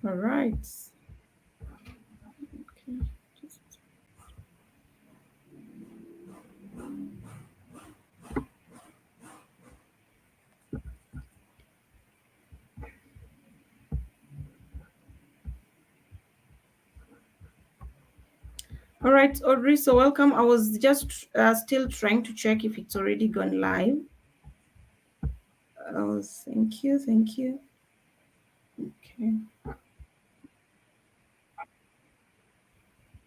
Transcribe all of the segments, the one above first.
All right. Okay. All right, Audrey. So welcome. I was just still trying to check if it's already gone live. Oh, thank you. Thank you. Okay.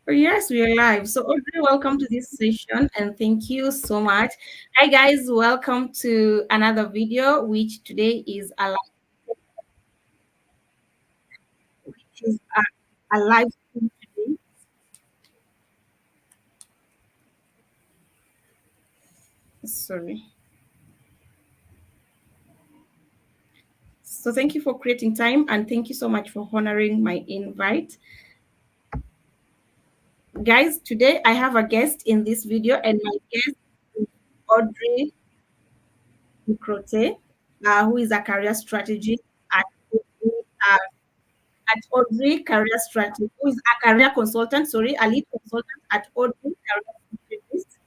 Oh, yes, we are live. So, Audrey, welcome to this session and thank you so much. Hi, guys. Welcome to another video, which today is a live stream today. Sorry. So, thank you for creating time and thank you so much for honoring my invite. Guys, today I have a guest in this video, and my guest is Audrey Nkirote, who is a career strategist at uh, Audrey Career Strategy, who is a career consultant, sorry, a lead consultant at Audrey Career Strategists.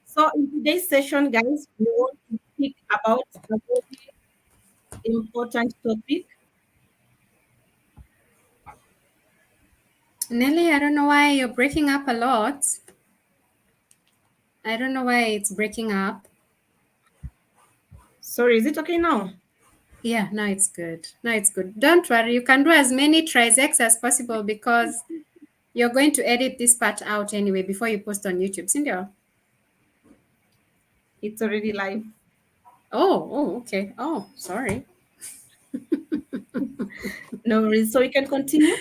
So in today's session, guys, we want to speak about a very important topic. Nelly, I don't know why you're breaking up a lot. I don't know why it's breaking up. Sorry, is it okay now? Yeah, now it's good. Now it's good. Don't worry. You can do as many tries as possible because you're going to edit this part out anyway before you post on YouTube. Cindy. It's already live. Oh, okay. Oh, sorry. No worries. So we can continue.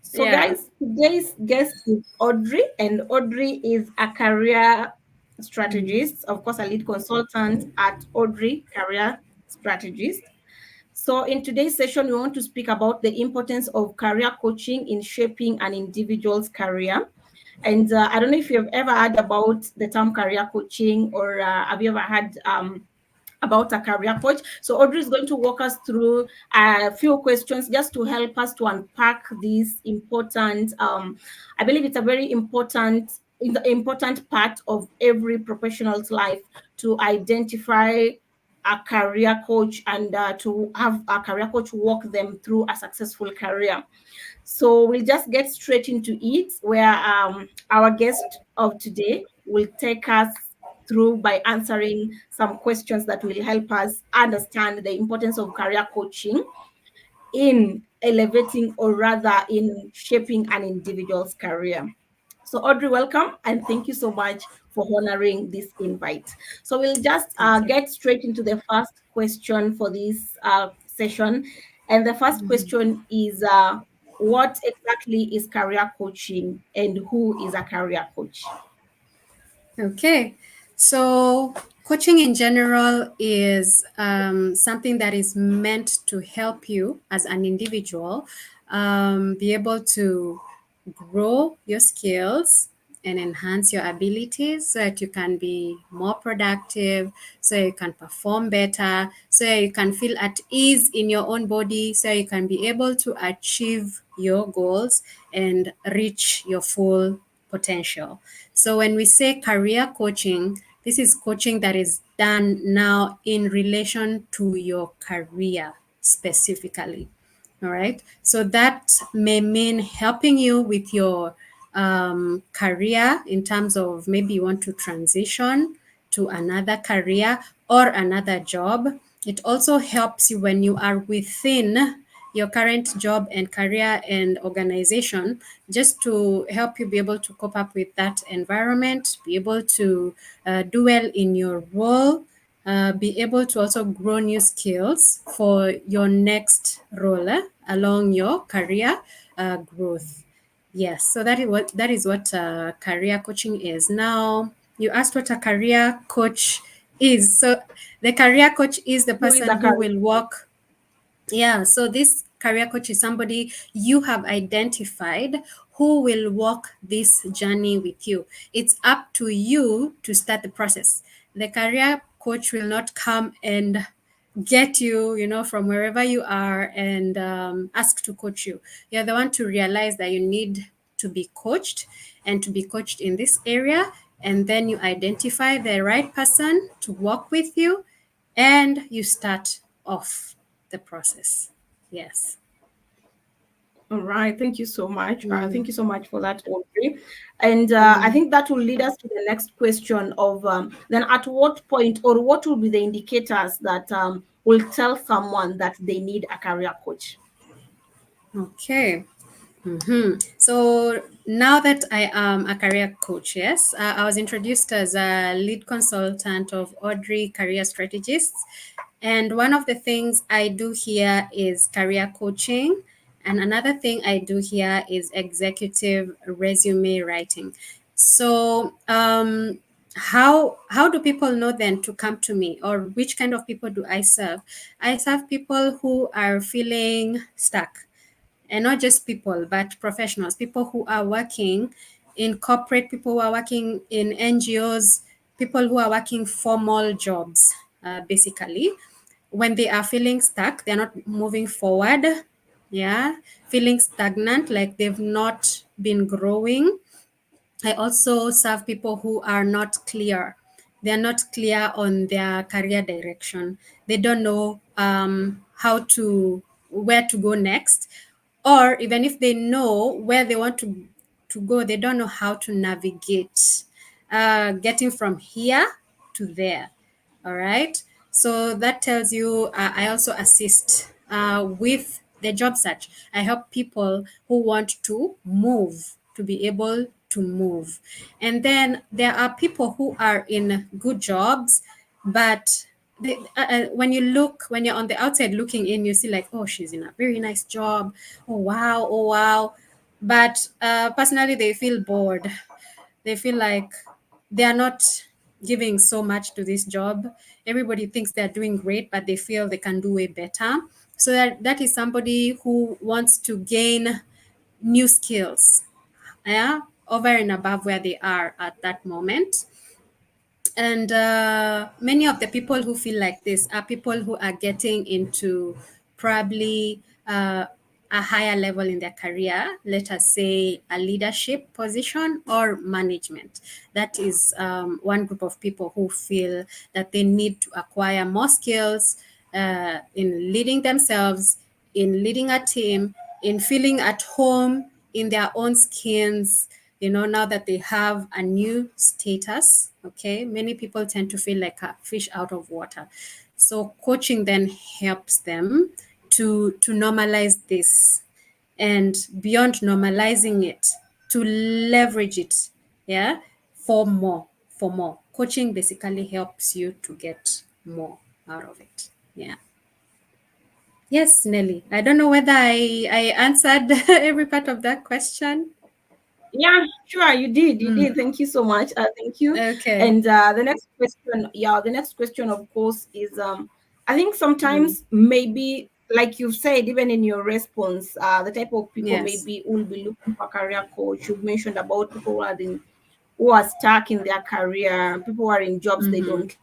So, Yeah. guys, today's guest is Audrey, and Audrey is a career strategist, of course, a lead consultant at Audrey Career Strategists. So, in today's session, we want to speak about the importance of career coaching in shaping an individual's career. And I don't know if you've ever heard about the term career coaching, or have you ever had about a career coach. So Audrey is going to walk us through a few questions just to help us to unpack this important, I believe it's a very important part of every professional's life to identify a career coach and to have a career coach walk them through a successful career. So we'll just get straight into it, where our guest of today will take us through by answering some questions that will help us understand the importance of career coaching in elevating, or rather in shaping, an individual's career. So Audrey, welcome and thank you so much for honoring this invite. So we'll just Thank you. get straight into the first question for this session. And the first question is, what exactly is career coaching and who is a career coach? Okay. So, coaching in general is something that is meant to help you as an individual be able to grow your skills and enhance your abilities so that you can be more productive, so you can perform better, so you can feel at ease in your own body, so you can be able to achieve your goals and reach your full potential. So when we say career coaching, this is coaching that is done now in relation to your career specifically. All right. So that may mean helping you with your career in terms of maybe you want to transition to another career or another job. It also helps you when you are within your current job and career and organization, just to help you be able to cope up with that environment, be able to do well in your role, be able to also grow new skills for your next role along your career growth. Yes, so that is what career coaching is. Now, you asked what a career coach is. So the career coach is the Who is person a who career? will walk. Yeah, so this career coach is somebody you have identified who will walk this journey with you. It's up to you to start the process. The career coach will not come and get you, from wherever you are and ask to coach you. You're the one to realize that you need to be coached and to be coached in this area. And then you identify the right person to work with you and you start off the process. Yes. All right. Thank you so much. Mm, Thank you so much for that, Audrey. And I mm. think that will lead us to the next question of then at what point or what will be the indicators that will tell someone that they need a career coach? Okay. So now that I am a career coach, yes, I was introduced as a lead consultant of Audrey Career Strategists. And one of the things I do here is career coaching. And another thing I do here is executive resume writing. So, how do people know then to come to me, or which kind of people do I serve? I serve people who are feeling stuck, and not just people but professionals, people who are working in corporate, people who are working in NGOs, people who are working formal jobs, basically when they are feeling stuck, they're not moving forward, yeah, feeling stagnant, like they've not been growing. I also serve people who are not clear. They're not clear on their career direction. They don't know where to go next. Or even if they know where they want to go, they don't know how to navigate getting from here to there. All right. So that tells you I also assist with the job search. I help people who want to move to be able to move. And then there are people who are in good jobs, but when you're on the outside looking in, you see like, oh, she's in a very nice job. Oh, wow. Oh, wow. But personally, they feel bored. They feel like they are not giving so much to this job. Everybody thinks they're doing great, but they feel they can do way better. So that is somebody who wants to gain new skills, yeah, over and above where they are at that moment. And many of the people who feel like this are people who are getting into probably a higher level in their career, let us say a leadership position or management. That is one group of people who feel that they need to acquire more skills in leading themselves, in leading a team, in feeling at home in their own skins, now that they have a new status. Okay, many people tend to feel like a fish out of water. So coaching then helps them to normalize this, and beyond normalizing it, to leverage it, yeah, for more. Coaching basically helps you to get more out of it. Yeah. Yes, Nelly. I don't know whether I answered every part of that question. Yeah, sure, you did. You did. Thank you so much. Thank you. Okay. And the next question, yeah, the next question, of course, is I think Mm. sometimes maybe, like you said, even in your response, the type of people Yes. maybe who will be looking for a career coach. You've mentioned about people who are stuck in their career, people who are in jobs they Mm-hmm. don't.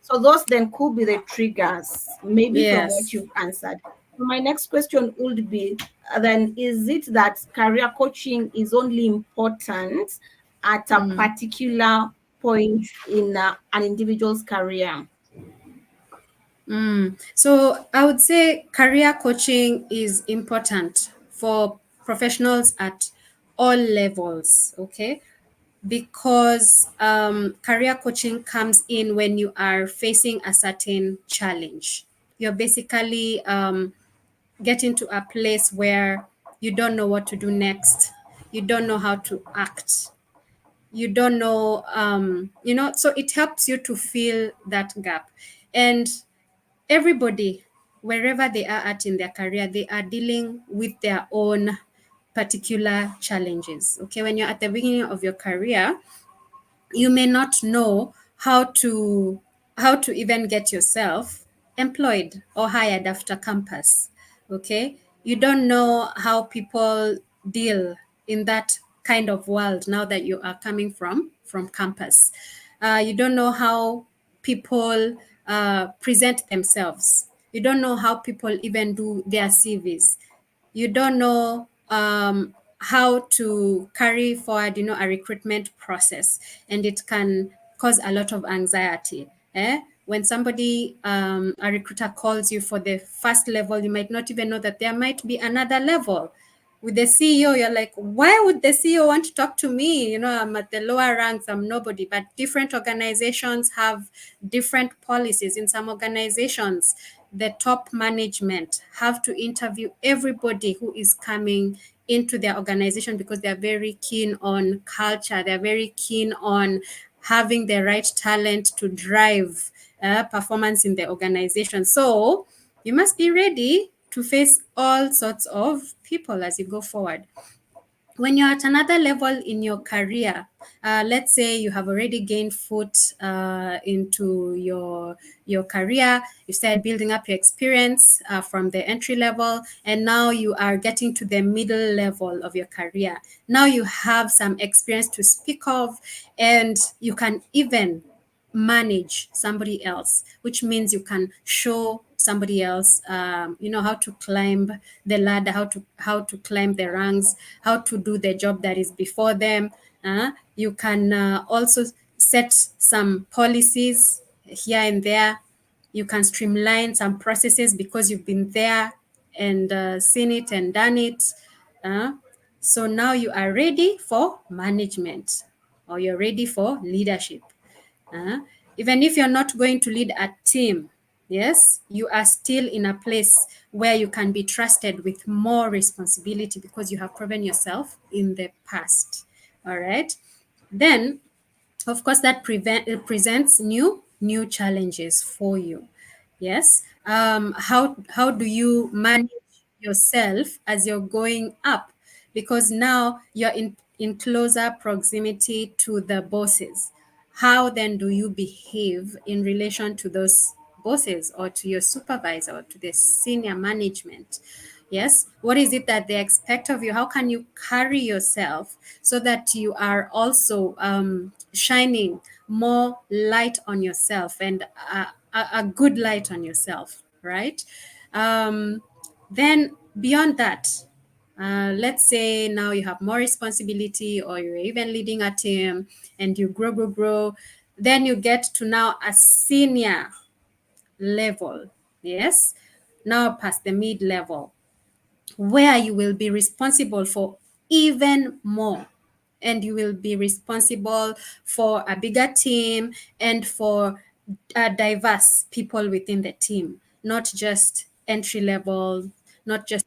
So those then could be the triggers, maybe from what Yes. you've answered. So my next question would be then is it that career coaching is only important at a Mm. particular point in an individual's career? So I would say career coaching is important for professionals at all levels, okay? Because career coaching comes in when you are facing a certain challenge. You're basically getting to a place where you don't know what to do next, you don't know how to act, you don't know, so it helps you to fill that gap. And everybody, wherever they are at in their career, they are dealing with their own particular challenges. Okay, when you're at the beginning of your career, you may not know how to even get yourself employed or hired after campus. Okay, you don't know how people deal in that kind of world now that you are coming from campus. You don't know how people present themselves. You don't know how people even do their CVs. You don't know how to carry forward, a recruitment process, and it can cause a lot of anxiety. When somebody, a recruiter calls you for the first level, you might not even know that there might be another level. With the CEO, you're like, why would the CEO want to talk to me? I'm at the lower ranks, I'm nobody. But different organizations have different policies. In some organizations, the top management have to interview everybody who is coming into their organization because they're very keen on culture. They're very keen on having the right talent to drive performance in the organization. So you must be ready to face all sorts of people as you go forward. When you're at another level in your career, let's say you have already gained foot into your career, you start building up your experience from the entry level, and now you are getting to the middle level of your career. Now you have some experience to speak of, and you can even manage somebody else, which means you can show somebody else, how to climb the ladder, how to climb the ranks, how to do the job that is before them. You can also set some policies here and there. You can streamline some processes because you've been there and seen it and done it. So now you are ready for management, or you're ready for leadership. uh, Even if you're not going to lead a team, yes, you are still in a place where you can be trusted with more responsibility because you have proven yourself in the past. All right. Then, of course, that presents new challenges for you. Yes. How do you manage yourself as you're going up? Because now you're in closer proximity to the bosses. How then do you behave in relation to those bosses, or to your supervisor, or to the senior management? Yes, what is it that they expect of you? How can you carry yourself so that you are also shining more light on yourself, and a good light on yourself, right? Then beyond that, let's say now you have more responsibility, or you're even leading a team, and you grow. Then you get to now a senior level. Yes, now past the mid level, where you will be responsible for even more, and you will be responsible for a bigger team and for diverse people within the team, not just entry level, not just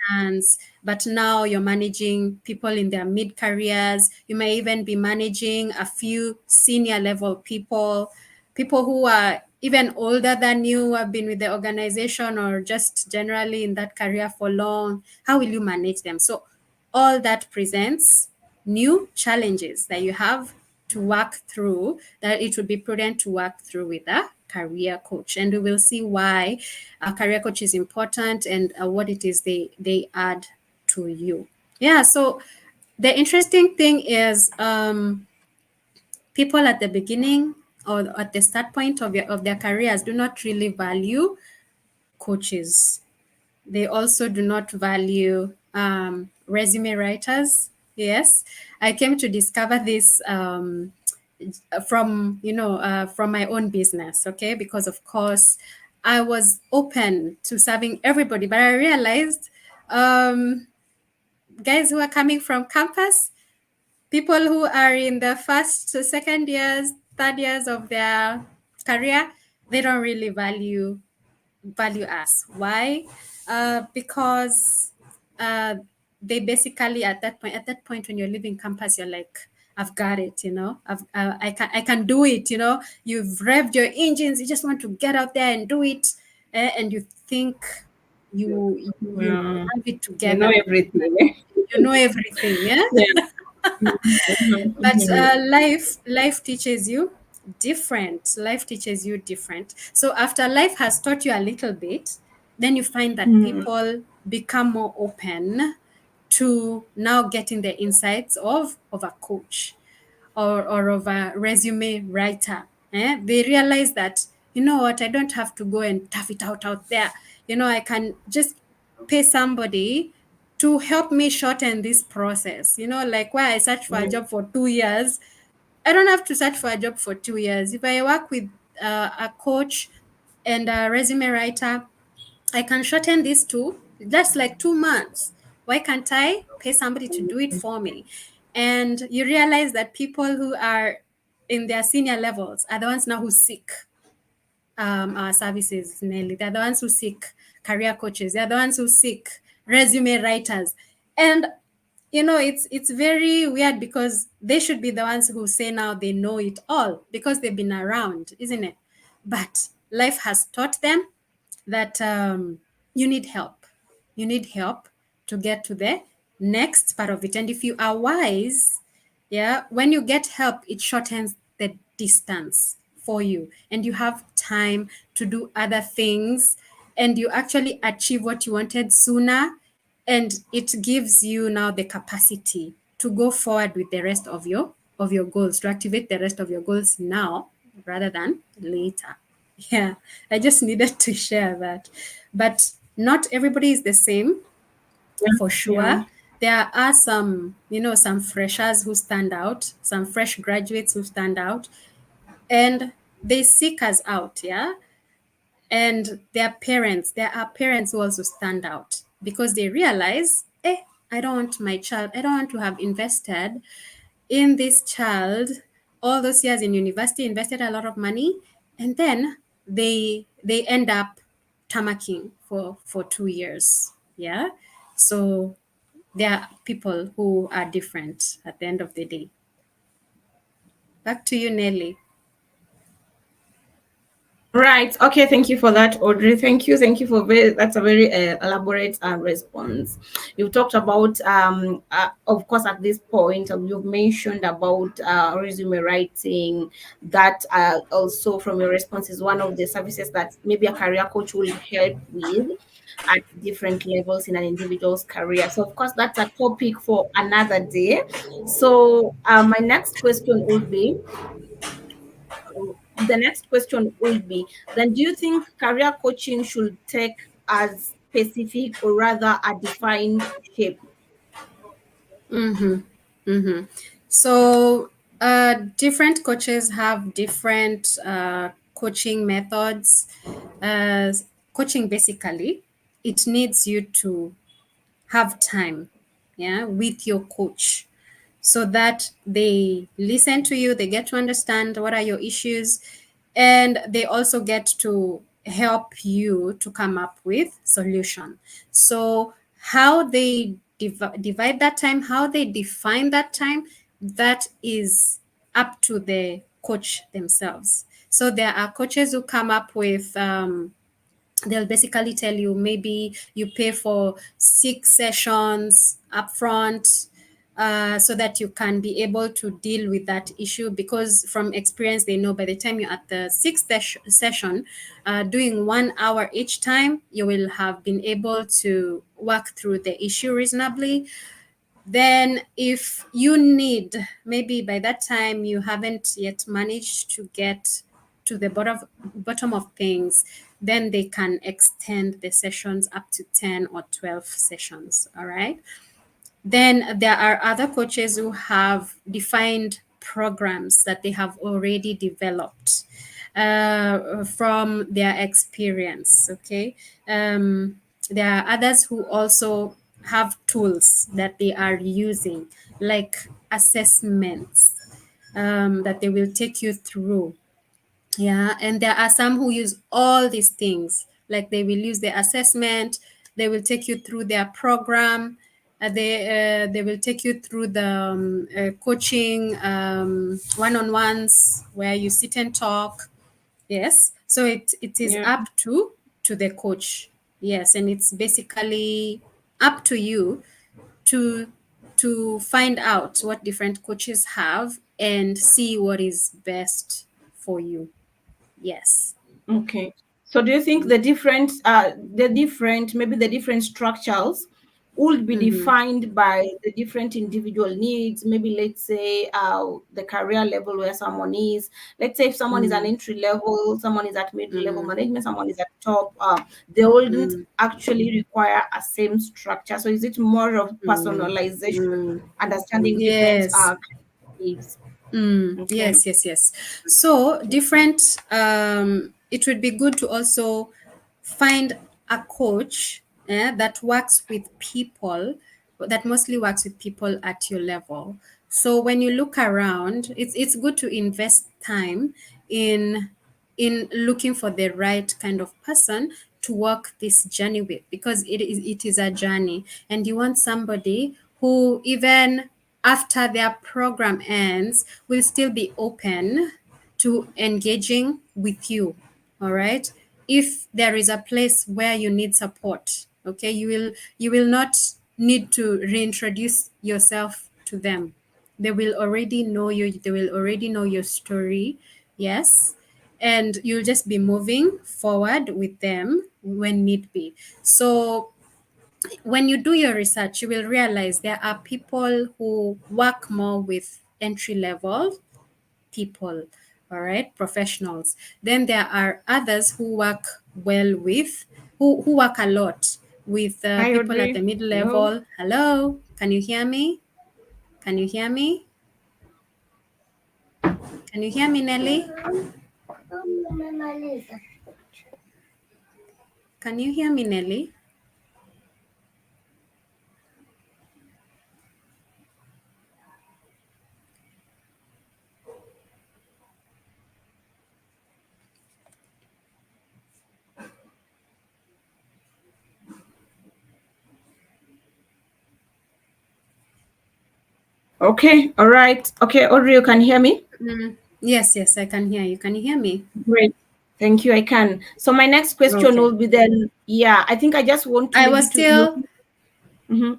hands, but now you're managing people in their mid careers. You may even be managing a few senior level people who are even older than you, have been with the organization, or just generally in that career for long. How will you manage them? So all that presents new challenges that you have to work through, that it would be prudent to work through with a career coach. And we will see why a career coach is important, and what it is they add to you. Yeah, so the interesting thing is, people at the beginning or at the start point of their careers do not really value coaches. They also do not value resume writers. Yes, I came to discover this from my own business. Okay, because of course I was open to serving everybody, but I realized guys who are coming from campus, people who are in the first, second years, third years of their career, they don't really value us. Why? Because they basically, at that point when you're leaving campus, you're like, I've got it, I can do it. You've revved your engines, you just want to get out there and do it, and you think you Mm, have it you know together. everything. You know everything, yeah. Yeah. Mhm, But mhm, life teaches you different. Life teaches you different. So after life has taught you a little bit, then you find that mhm. people become more open to now getting the insights of a coach, or of a resume writer. They realize that you know what, I don't have to go and tough it out there. I can just pay somebody to help me shorten this process. Like where I search for a Mm. job for 2 years, I don't have to search for a job for 2 years. If I work with a coach and a resume writer, I can shorten this to just like 2 months. Why can't I pay somebody to do it for me? And you realize that people who are in their senior levels are the ones now who seek our services, Nelly. They're the ones who seek career coaches. They're the ones who seek resume writers. And it's very weird because they should be the ones who say now they know it all because they've been around, isn't it? But life has taught them that you need help. You need help to get to the next part of it. And if you are wise, yeah, when you get help, it shortens the distance for you and you have time to do other things and you actually achieve what you wanted sooner, and it gives you now the capacity to go forward with the rest of your goals, to activate the rest of your goals now rather than later. Yeah, I just needed to share that. But not everybody is the same, Yeah. for Yeah. sure. There are some freshers who stand out, some fresh graduates who stand out, and they seek us out, yeah. And there are parents who also stand out because they realize, I don't want my child, I don't want to have invested in this child all those years in university, invested a lot of money, and then they end up tamaking for 2 years. Yeah. So there are people who are different at the end of the day. Back to you, Nelly. Right. Okay. Thank you for that, Audrey. Thank you. Thank you for that's a very elaborate response. You talked about, of course, at this point, you've mentioned about resume writing. That also, from your response, is one of the services that maybe a career coach will help with at different levels in an individual's career. So, of course, that's a topic for another day. So, my next question would be, the next question will be, then do you think career coaching should take as specific or rather a defined shape? Mm-hmm. Mm-hmm. So, different coaches have different coaching methods. Uh, Coaching basically, it needs you to have time, yeah, with your coach so that they listen to you, they get to understand what are your issues, and they also get to help you to come up with solution. So how they divide that time, how they define that time, that is up to the coach themselves. So there are coaches who come up with they'll basically tell you maybe you pay for 6 sessions upfront, so that you can be able to deal with that issue, because from experience they know by the time you're at the sixth session, doing 1 hour each time, you will have been able to work through the issue reasonably. Then if you need, maybe by that time you haven't yet managed to get to the bottom of things, then they can extend the sessions up to 10 or 12 sessions. All right. Then there are other coaches who have defined programs that they have already developed from their experience. Okay. There are others who also have tools that they are using, like assessments, that they will take you through. Yeah, and there are some who use all these things. Like they will use the assessment, they will take you through their program, they will take you through the coaching one-on-ones where you sit and talk. Yes, so it is Yeah. up to the coach. Yes, and it's basically up to you to find out what different coaches have and see what is best for you. Yes. Okay. So do you think the different maybe the different structures would be Mm-hmm. defined by the different individual needs. Maybe let's say the career level where someone is. Let's say if someone is an Mm, entry level, someone is at mid-level mm, management, someone is at top, they wouldn't mm, actually require a same structure. So is it more of mm, personalization, mm. understanding different Yes. needs? Okay. Yes, yes, yes. So different. It would be good to also find a coach that works with people, that mostly works with people at your level. So when you look around, it's good to invest time in looking for the right kind of person to walk this journey with, because it is a journey, and you want somebody who, even after their program ends, will still be open to engaging with you. All right, if there is a place where you need support, okay, you will not need to reintroduce yourself to them. They will already know you, they will already know your story. Yes, and you'll just be moving forward with them when need be. So when you do your research, you will realize there are people who work more with entry level people, all right, professionals. Then there are others who work well with, who work a lot with Hi, people at the Audrey. mid Hello. level. Hello, can you hear me? Can you hear me? Can you hear me, Nelly? Can you hear me, Nelly? Okay. All right. Okay, Audrey, you can hear me? Yes, yes, I can hear you. Can you hear me? Great. Thank you. I can. So my next question Okay. will be then, yeah, I think I just want to I maybe was to look. still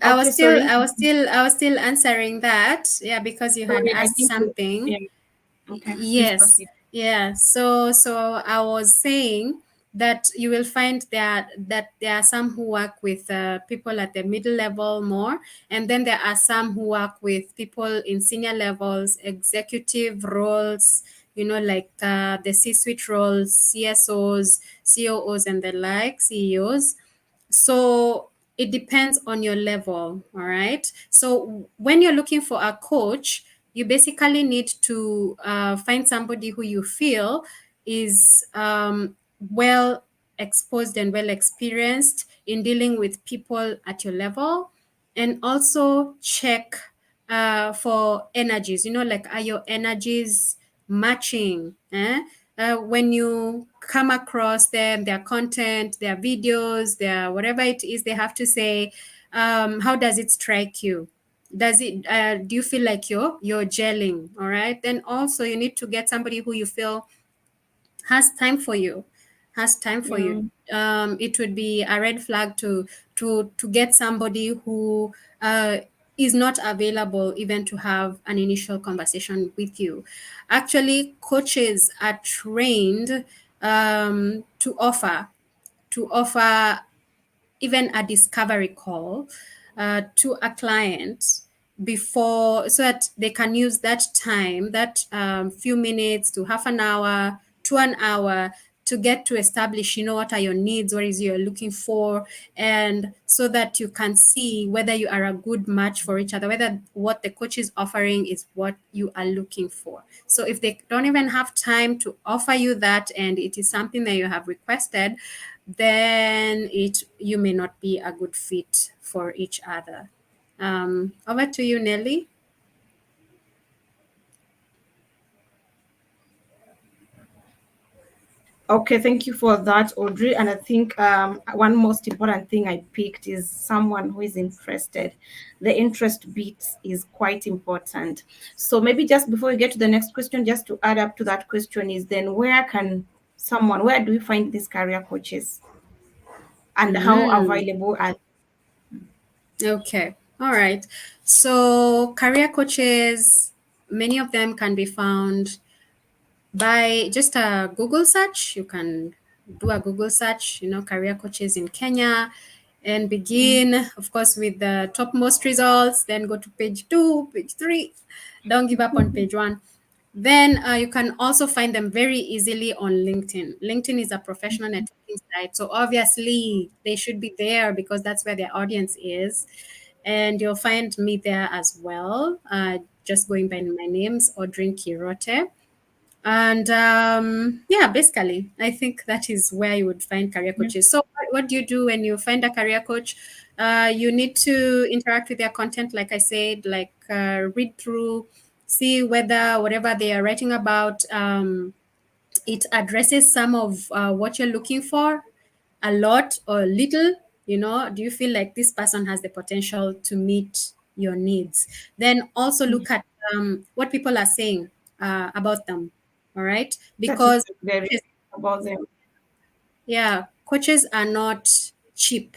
I Okay, was still sorry. I was still I was still answering that. Yeah, because you had Sorry, I asked think something. yeah. Okay, please Yes. proceed. Yeah. So I was saying that you will find that there are some who work with people at the middle level more, and then there are some who work with people in senior levels, executive roles, like the C-suite roles, CSOs, COOs, and the like, CEOs. So it depends on your level. All right. So when you're looking for a coach, you basically need to find somebody who you feel is well exposed and well experienced in dealing with people at your level, and also check for energies. Like, are your energies matching? When you come across them, their content, their videos, their whatever it is they have to say, how does it strike you? Do you feel like you're gelling? All right, then also you need to get somebody who you feel has time for you, Yeah. it would be a red flag to get somebody who uh, is not available even to have an initial conversation with you. Actually, coaches are trained to offer even a discovery call to a client before, so that they can use that time, that few minutes to half an hour to an hour, to get to establish, what are your needs, what is you're looking for, and so that you can see whether you are a good match for each other, whether what the coach is offering is what you are looking for. So if they don't even have time to offer you that, and it is something that you have requested, then you may not be a good fit for each other. Over to you, Nelly. Okay, thank you for that, Audrey. And I think one most important thing I picked is someone who is interested. The interest bit is quite important. So maybe just before we get to the next question, just to add up to that question is then where do we find these career coaches and how Mm, available are? okay. All right. So career coaches, many of them can be found by just a Google search. You can do a Google search, career coaches in Kenya, and begin, of course, with the topmost results, then go to page 2, page 3. Don't give up on page 1. Then you can also find them very easily on LinkedIn. LinkedIn is a professional networking site. So obviously they should be there because that's where their audience is. And you'll find me there as well. Just going by my name's Audrey Nkirote. And yeah, basically, I think that is where you would find career coaches. So, what do you do when you find a career coach? You need to interact with their content, like I said, like read through, see whether whatever they are writing about, it addresses some of what you're looking for, a lot or little. Do you feel like this person has the potential to meet your needs? Then also look at what people are saying about them. All right, That is because very coaches, about them. yeah, coaches are not cheap.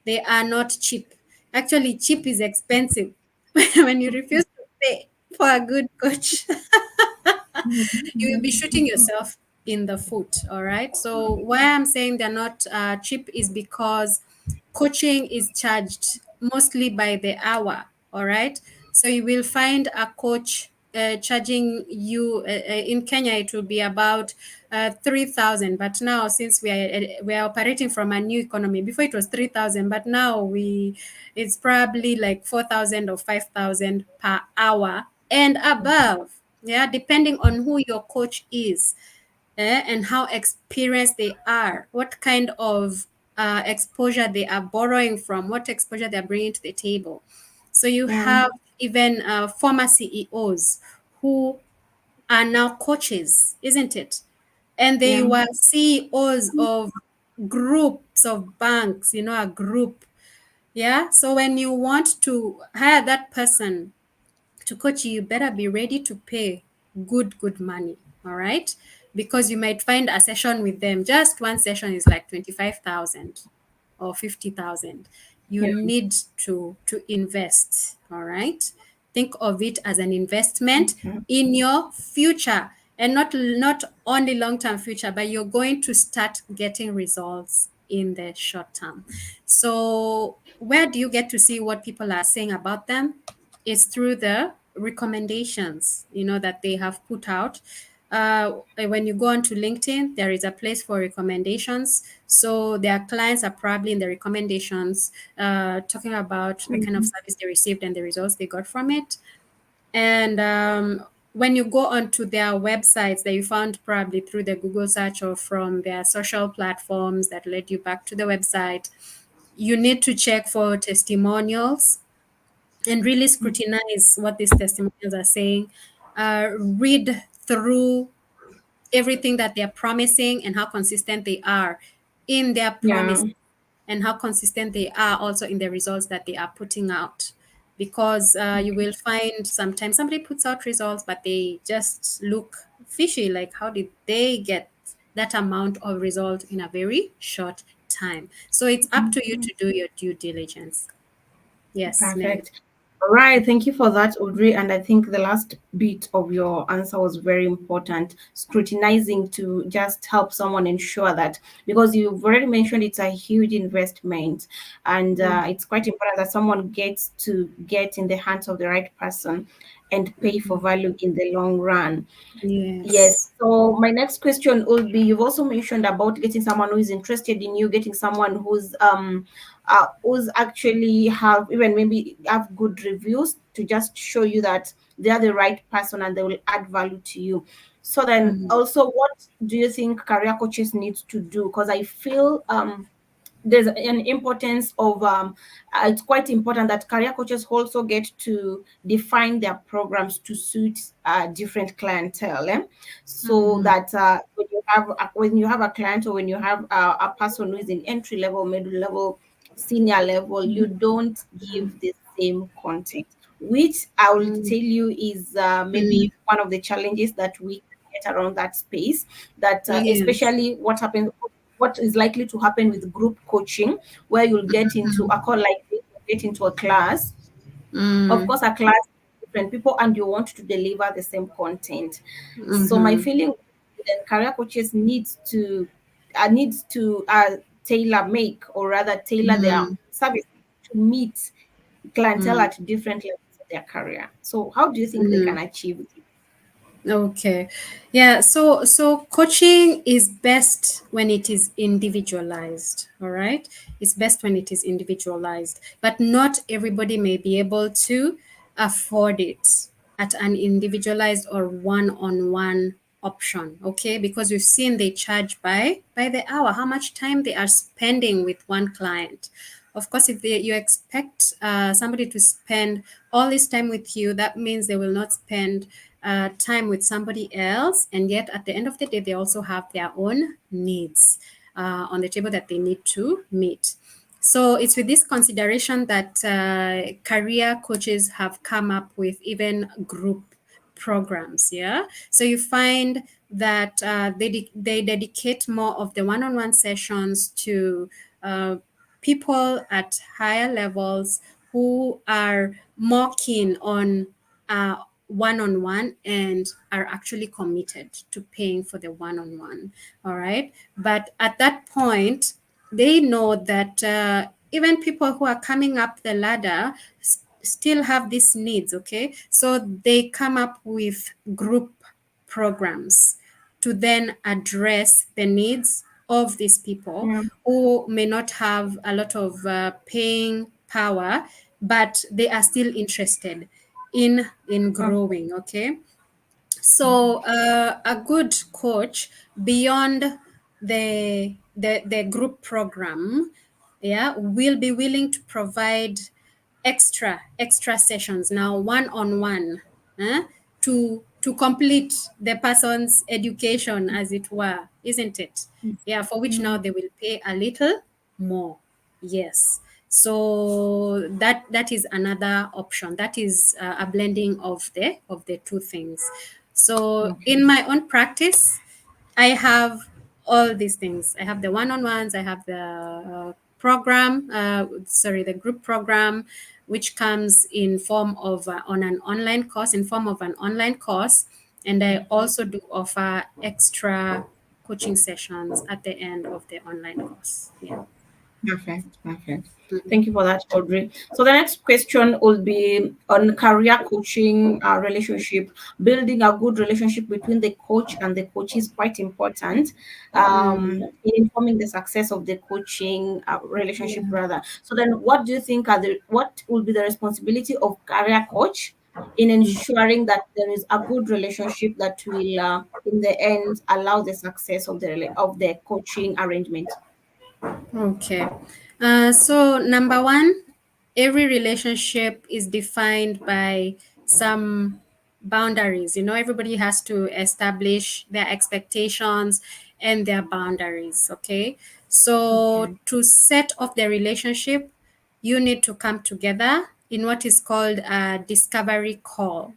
They are not cheap. Actually, cheap is expensive. When you refuse to pay for a good coach, you will be shooting yourself in the foot. All right. So why I'm saying they're not cheap is because coaching is charged mostly by the hour. All right. So you will find a coach charging you in Kenya. It will be about 3,000. But now, since we are operating from a new economy, before it was 3,000, but now it's probably like 4,000 or 5,000 per hour and above. Yeah, depending on who your coach is, and how experienced they are, what kind of exposure they are borrowing from, what exposure they're bringing to the table. So you Yeah. have even former CEOs who are now coaches, isn't it? And they Yeah. were CEOs of groups of banks, a group. Yeah. So when you want to hire that person to coach you, you better be ready to pay good money. All right, because you might find a session with them, just one session is like 25,000 or 50,000. You Yeah. need to invest. All right, think of it as an investment Okay. in your future, and not only long-term future, but you're going to start getting results in the short term. So where do you get to see what people are saying about them? Is through the recommendations, that they have put out. When you go onto LinkedIn, there is a place for recommendations. So their clients are probably in the recommendations, talking about the kind of Mm. service they received and the results they got from it. And when you go onto their websites that you found probably through the Google search or from their social platforms that led you back to the website, you need to check for testimonials and really scrutinize what these testimonials are saying. Read through everything that they're promising and how consistent they are in their Yeah. promise, and how consistent they are also in the results that they are putting out. Because you will find sometimes somebody puts out results, but they just look fishy. Like, how did they get that amount of result in a very short time? So it's up to you to do your due diligence. Yes, Nelly. Perfect. All right. Thank you for that, Audrey. And I think the last bit of your answer was very important. Scrutinizing to just help someone ensure that, because you've already mentioned it's a huge investment, and it's quite important that someone gets to get in the hands of the right person and pay for value in the long run. Yes. Yes. So my next question would be: you've also mentioned about getting someone who is interested in you, getting someone who's actually have even maybe have good reviews to just show you that they are the right person and they will add value to you. So then Mhm. also, what do you think career coaches need to do? Because I feel there's an importance of it's quite important that career coaches also get to define their programs to suit different clientele, so Mhm. that when you have a client, or when you have a person who is in entry level, middle level, senior level, you don't give the same content, which I will Mhm. tell you is Mhm. maybe one of the challenges that we get around that space, that Yes. especially what is likely to happen with group coaching, where you'll get into a call like this, you'll get into a class. Of Mm. course, a class is different people, and you want to deliver the same content. So my Mhm. feeling, that career coaches needs to tailor make, or rather tailor their Mm, service to meet clientele mm, at different levels of their career. So how do you think they mm. can achieve it? Okay. Yeah, so coaching is best when it is individualized, all right? It's best when it is individualized, but not everybody may be able to afford it at an individualized or one-on-one option, okay? Because we've seen they charge by the hour, how much time they are spending with one client. Of course, if you expect somebody to spend all this time with you, that means they will not spend time with somebody else. And yet, at the end of the day, they also have their own needs on the table that they need to meet. So it's with this consideration that career coaches have come up with even group programs. Yeah, so you find that they dedicate more of the one-on-one sessions to people at higher levels who are more keen on one-on-one and are actually committed to paying for the one-on-one. All right, but at that point they know that even people who are coming up the ladder still have these needs. Okay, so they come up with group programs to then address the needs of these people Yeah. who may not have a lot of paying power, but they are still interested in Okay. growing. Okay, so a good coach beyond the group program, yeah, will be willing to provide extra sessions now one on one, to complete the person's education, as it were, isn't it? Yeah, for which now Mm. they will pay a little more. Yes. So that is another option. That is a blending of the two things. So Okay. in my own practice, I have all these things. I have the one-on-ones. I have the the group program, which comes in form of on an online course, in form of an online course, and I also do offer extra coaching sessions at the end of the online course. Yeah. Perfect, perfect. Thank you for that, Audrey. So the next question will be on career coaching relationship. Building a good relationship between the coach and the coach is quite important Mm, in informing the success of the coaching relationship, yeah. rather. So then, what do you think what will be the responsibility of career coach in Mm. ensuring that there is a good relationship that will, in the end, allow the success of of the coaching arrangement? Okay. So number one, every relationship is defined by some boundaries. You know, everybody has to establish their expectations and their boundaries. Okay. So Okay. to set off the relationship, you need to come together in what is called a discovery call,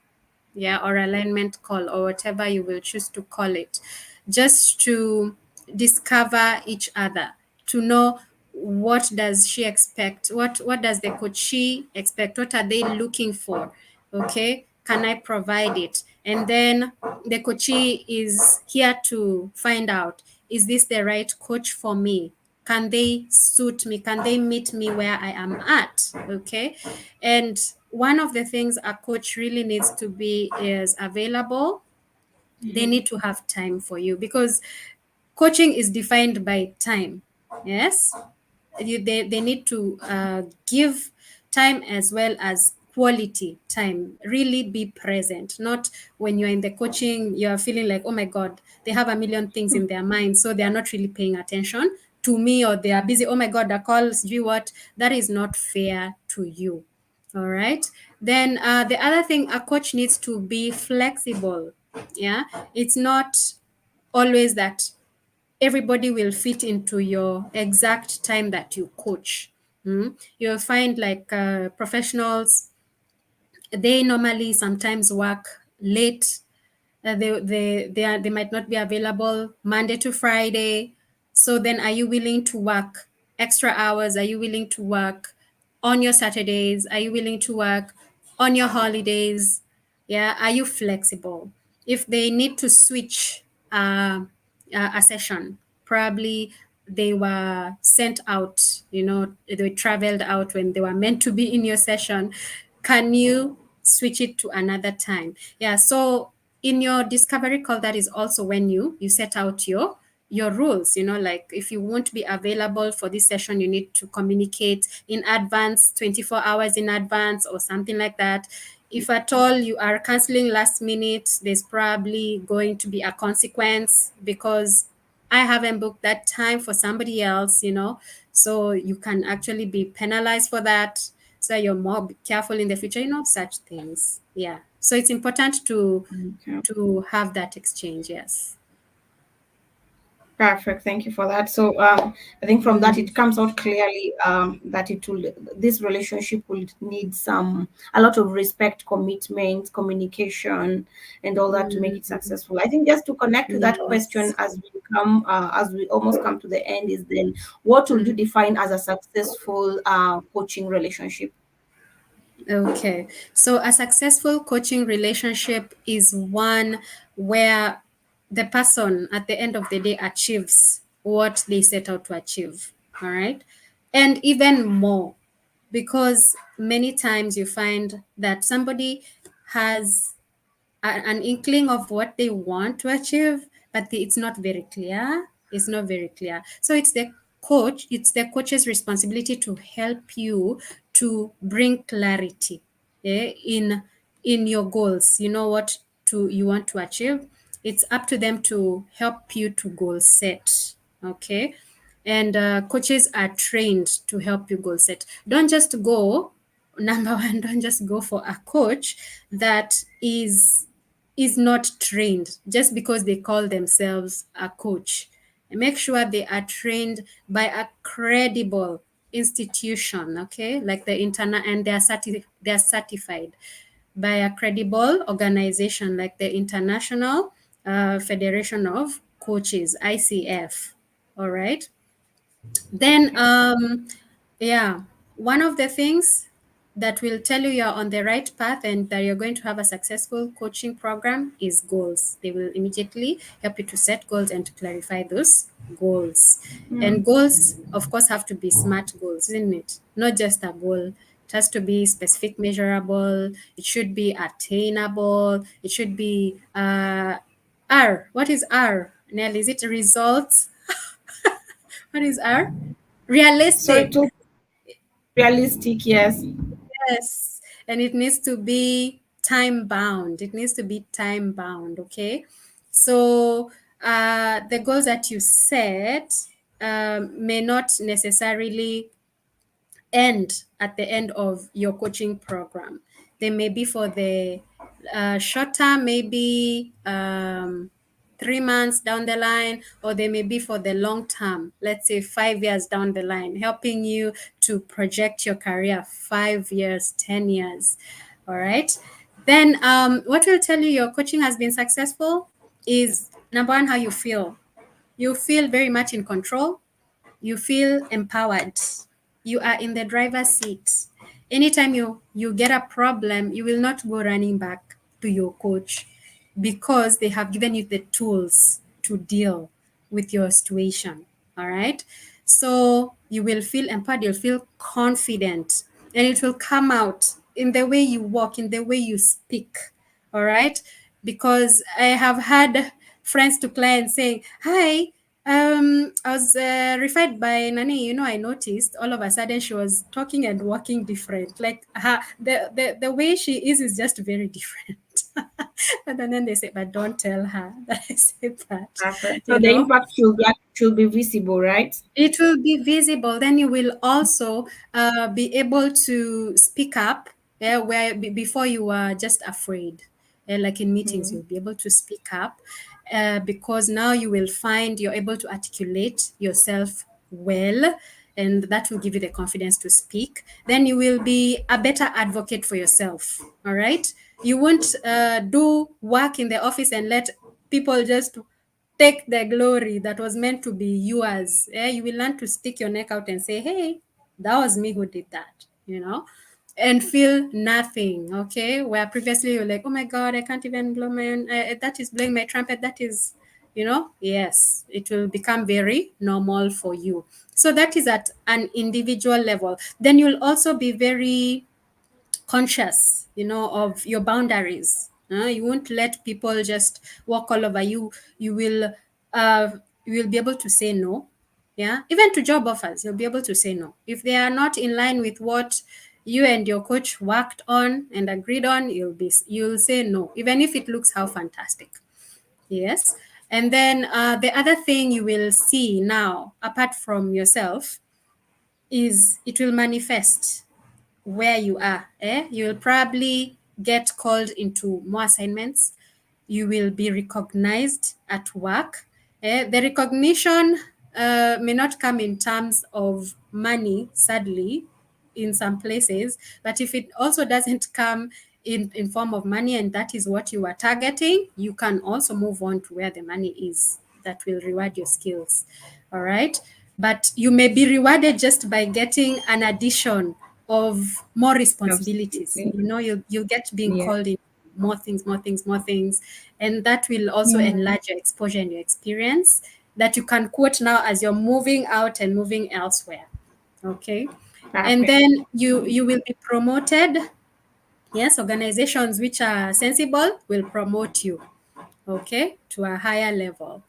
yeah, or alignment call, or whatever you will choose to call it, just to discover each other, to know what does she expect, what does the coachee expect, what are they looking for. Okay, can I provide it? And then the coachee is here to find out, is this the right coach for me? Can they suit me? Can they meet me where I am at? Okay. And one of the things a coach really needs to be is available. They need to have time for you, because coaching is defined by time. Yes, they need to give time as well as quality time, really be present, not when you're in the coaching you're feeling like, oh my god, they have a million things in their mind, so they are not really paying attention to me, or they are busy, oh my god, the calls, do what. That is not fair to you. All right. Then the other thing, a coach needs to be flexible. Yeah, it's not always that everybody will fit into your exact time that you coach. You'll find like professionals, they normally sometimes work late. They might not be available Monday to Friday. So then, are you willing to work extra hours? Are you willing to work on your Saturdays? Are you willing to work on your holidays? Yeah, are you flexible? If they need to switch a session, probably they were sent out, they traveled out when they were meant to be in your session, can you switch it to another time? Yeah. So in your discovery call, that is also when you set out your rules, like if you won't be available for this session, you need to communicate in advance, 24 hours in advance or something like that. If at all you are canceling last minute, there's probably going to be a consequence because I haven't booked that time for somebody else, so you can actually be penalized for that. So you're more careful in the future, such things. Yeah. So it's important to Okay. have that exchange. Yes. Perfect. Thank you for that. So I think from that Mm-hmm. it comes out clearly that this relationship will need a lot of respect, commitment, communication, and all that to make it Mm-hmm. successful. I think just to connect to that question Yes. as we almost come to the end is then what would you Mm. define as a successful coaching relationship? Okay. So a successful coaching relationship is one where the person at the end of the day achieves what they set out to achieve. All right. And even more, because many times you find that somebody has an inkling of what they want to achieve, but it's not very clear. It's not very clear. So it's the coach's responsibility to help you to bring clarity, in your goals. You know what to you want to achieve. It's up to them to help you to goal set. Okay. And coaches are trained to help you goal set. Don't just go, number one, don't just go for a coach that is not trained just because they call themselves a coach. Make sure they are trained by a credible institution, okay, like the internet, and they are certified by a credible organization like the International Federation of Coaches, ICF. All right. Then, Okay. yeah, one of the things that will tell you you're on the right path and that you're going to have a successful coaching program is goals. They will immediately help you to set goals and to clarify those goals. And Mm. goals, of course, have to be smart goals, isn't it? Not just a goal. It has to be specific, measurable. It should be attainable. It should be R. What is R? Nell, is it results? What is R? So it Realistic. will realistic, yes. Yes. And it needs to be time bound. It needs to be time bound. Okay. So the goals that you set may not necessarily end at the end of your coaching program. They may be for the short term, maybe 3 months down the line, or they may be for the long term, let's say 5 years down the line, helping you to project your career 5 years, 10 years. All right. Then what will tell you your coaching has been successful is number one, how you feel. You feel very much in control, you feel empowered, you are in the driver's seat. Anytime you get a problem, you will not go running back to your coach because they have given you the tools to deal with your situation. All right. So you will feel empowered, you'll feel confident, and it will come out in the way you walk, in the way you speak. All right. Because I have had friends to clients saying, hi, I was referred by Nani. I noticed all of a sudden she was talking and walking different. Like the way she is just very different. And then they say, but don't tell her that I said that, Perfect. So you the know. impact should be visible, right? It will be visible. Then you will also be able to speak up, where before you were just afraid. Like in meetings, Mm. you'll be able to speak up because now you will find you're able to articulate yourself well, and that will give you the confidence to speak. Then you will be a better advocate for yourself. All right. You won't do work in the office and let people just take the glory that was meant to be yours. You will learn to stick your neck out and say, hey, that was me who did that, and feel nothing. Okay. Where previously you're like, oh my God, I can't even blow my own, that is blowing my trumpet. That is, yes, it will become very normal for you. So that is at an individual level. Then you'll also be very conscious, of your boundaries. You won't let people just walk all over you. You will, uh, you will be able to say no. Yeah, even to job offers, you'll be able to say no if they are not in line with what you and your coach worked on and agreed on. You'll say no, even if it looks how fantastic. Yes. And then the other thing you will see now, apart from yourself, is it will manifest where you are. You will probably get called into more assignments. You will be recognized at work. The recognition may not come in terms of money, sadly, in some places, but if it also doesn't come in form of money, and that is what you are targeting, you can also move on to where the money is that will reward your skills. All right. But you may be rewarded just by getting an addition of more responsibilities. Absolutely. You'll get being Yeah. called in more things, more things, more things. And that will also Mm, enlarge your exposure and your experience that you can quote now as you're moving out and moving elsewhere. Okay. And perfect. then you will be promoted. Yes, organizations which are sensible will promote you, okay, to a higher level.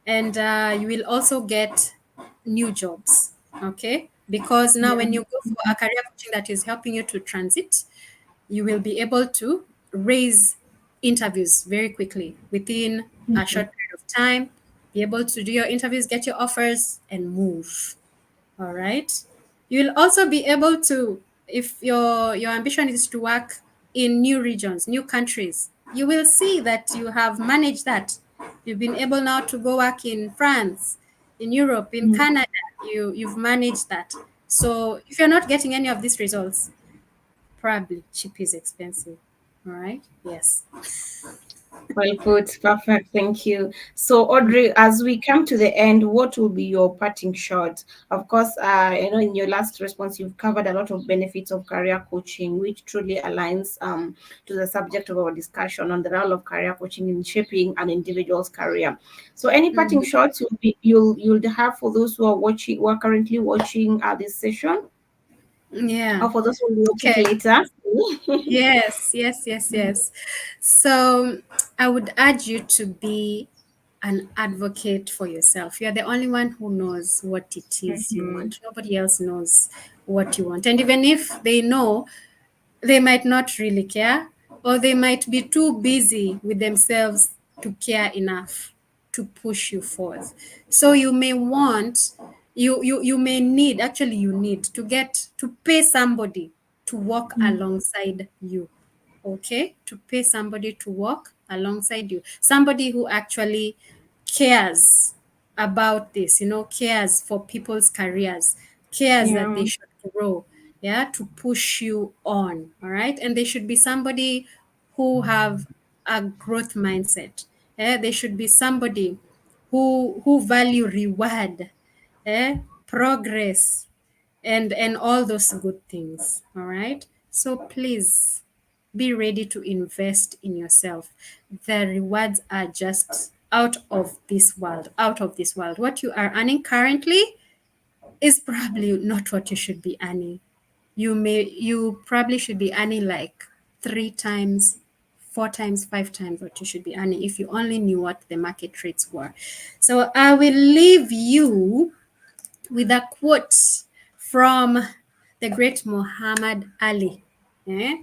And you will also get new jobs, okay, because now Yeah. when you go for a career coaching that is helping you to transit, you will be able to raise interviews very quickly within a Mhm. short period of time, be able to do your interviews, get your offers, and move. All right. You'll also be able to, if your ambition is to work in new regions, new countries, you will see that you have managed that. You've been able now to go work in France, in Europe, in Mm. Canada. You've managed that. So if you're not getting any of these results, probably cheap is expensive. All right. Yes. Well put. Perfect. Thank you. So, Audrey, as we come to the end, what will be your parting shot? Of course, in your last response, you've covered a lot of benefits of career coaching, which truly aligns to the subject of our discussion on the role of career coaching in shaping an individual's career. So, any parting Mhm. shots you'll have for those who are currently watching this session, Yeah. or for those who will watch it Okay. later? Yes, yes, yes, yes. So I would urge you to be an advocate for yourself. You're the only one who knows what it is you Mhm. want. Nobody else knows what you want. And even if they know, they might not really care, or they might be too busy with themselves to care enough to push you forth. So you may want, you may need, actually you need to get to pay somebody to walk Mm. alongside you. Okay, to pay somebody to walk alongside you, somebody who actually cares about this, cares for people's careers, cares that Yeah. they should grow, yeah, to push you on. All right. And they should be somebody who have a growth mindset. Yeah, they should be somebody who value reward, progress, and all those good things. All right. So please be ready to invest in yourself. The rewards are just out of this world, out of this world. What you are earning currently is probably not what you should be earning. You probably should be earning like 3 times, 4 times, 5 times what you should be earning if you only knew what the market rates were. So I will leave you with a quote from the great Muhammad Ali, eh,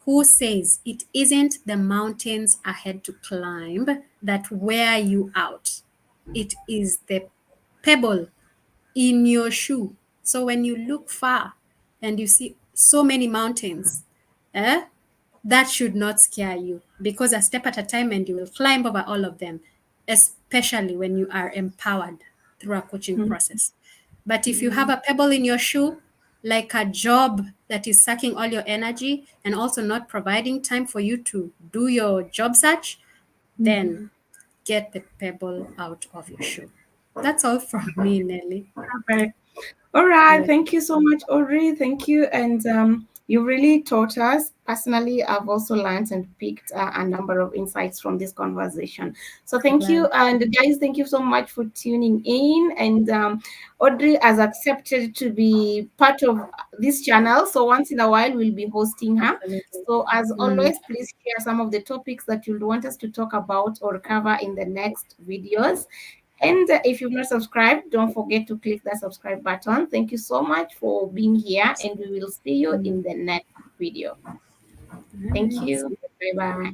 who says, "It isn't the mountains ahead to climb that wear you out. It is the pebble in your shoe." So when you look far and you see so many mountains, eh, that should not scare you, because a step at a time and you will climb over all of them, especially when you are empowered through a coaching Mm. process. But if you have Mm. a pebble in your shoe, like a job that is sucking all your energy and also not providing time for you to do your job search, then Mhm. get the pebble out of your shoe. That's all from me, Nelly. Perfect. All right. Yeah. Thank you so much, Audrey. Thank you. And You really taught us. Personally, I've also learned and picked a number of insights from this conversation. So thank you. Glad. And guys, thank you so much for tuning in. And Audrey has accepted to be part of this channel. So once in a while, we'll be hosting her. Absolutely. So as Mm, always, please share some of the topics that you'd want us to talk about or cover in the next videos. And if you've not subscribed, don't forget to click that subscribe button. Thank you so much for being here, and we will see you mm. in the next video. All Thank right. you. See Bye bye.